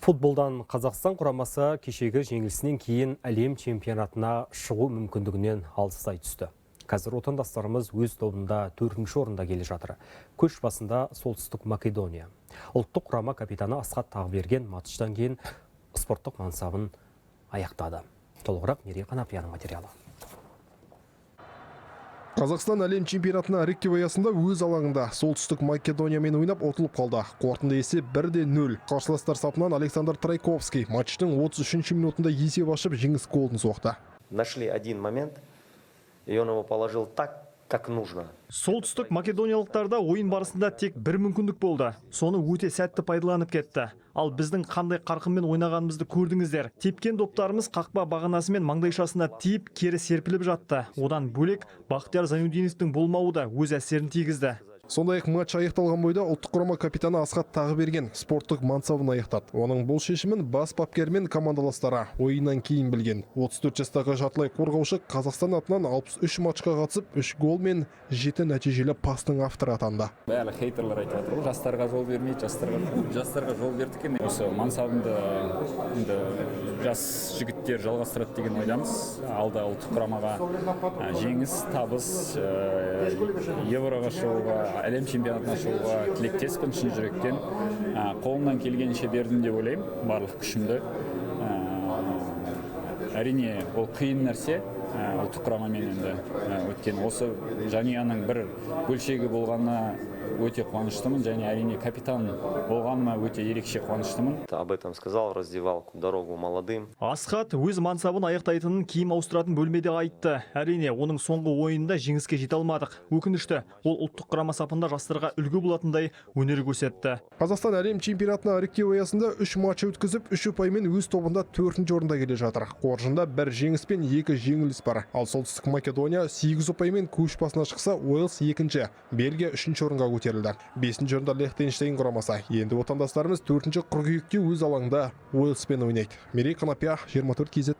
Футболдан Қазақстан құрамасы кешегі жеңілісінен кейін әлем чемпионатына шығу мүмкіндігінен алыстай түсті. Қазір отандастарымыз өз тобында 4-ші орында келе жатыр. Көш басында Солтүстік Македония. Ұлттық құрама капитаны Асхат Тағберген матчтан кейін спорттық мансабын аяқтады. Толығырақ Мерей Қанапияның материалы. Қазақстан әлем чемпионатына іріктеу аясында өз алаңында Солтүстік Македониямен ойнап ұтылып қалды. Қорытынды есеп 1-0. Қарсыластар сапынан Александр Трайковский матчтың 33-ші минутында есеп ашып жеңіс голын соқты. Нашли один момент, и он его положил так, как нужно. Солтүстік македониялықтарда ойын барысында тек бір мүмкіндік болды. Соны өте сәтті пайдаланып кетті. Ал біздің қандай қарқынмен ойнағанымызды көрдіңіздер. Тепкен доптарымыз қақпа бағанасы мен маңдайшасына тиіп, кері серпіліп жатты. Одан бөлек Бақтияр Зайнутдиновтың болмауы да өз әсерін тигізді. Сондай-ақ матч аяқталған бойда ұлттық құрама капитаны Асхат Тағберген спорттық мансабын аяқтады. Оның бұл шешімін бас бапкер мен командаластары ойыннан кейін білген. 34 жастағы жартылай қорғаушы Қазақстан атынан 63 матчқа қатысып, 3 гол мен 7 нәтижелі пастың авторы атанды. Бәрі хейтерлер айтып жатыр, жастарға жол бермейді, жастарға жол бердік екен. Осы мансабымды жас жігіттер жалғастырады деген ойдамыз. Алда ұлттық құрамаға жеңіс, табыс, евроға шығуға, әлем чемпионатына шығуға тілектеспін шын жүректен. Қолымнан келгенше бердім деп ойлаймын, барлық күшімді. Әрине, ол қиын нәрсе. Ұлттық құрамамен енді өткен осы жанұяның бір бөлшегі болғанына өте қуаныштымын, және әрине капитан болғаныма өте ерекше қуаныштымын. Об этом сказал, раздевалку, дорогу молодым. Асхат өз мансабын аяқтайтынын киім ауыстыратын бөлмеде айтты. Әрине, оның соңғы ойынында жеңіске жете алмадық. Өкінішті, ол ұлттық құрама сапында жастарға үлгі болатындай өнер көрсетті. Қазақстан әлем чемпионатына іріктеу аясында 3 матч өткізіп, 3 ұпаймен өз тобында 4-ші орында келе жатыр. Қоржында 1 жеңіс пен 2 жеңіліс бар. Ал Солтүстік Македония 8 ұпаймен көш басына шықса, Уэльс 2-ші, Бельгия 3-ші орынға көтерілді. 5-ші орында Лихтенштейн құрамасы. Енді отандастарымыз 4-ші қыркүйекте өз алаңында Уэльспен ойнайды. Мерей Қанапия, 24 KZ.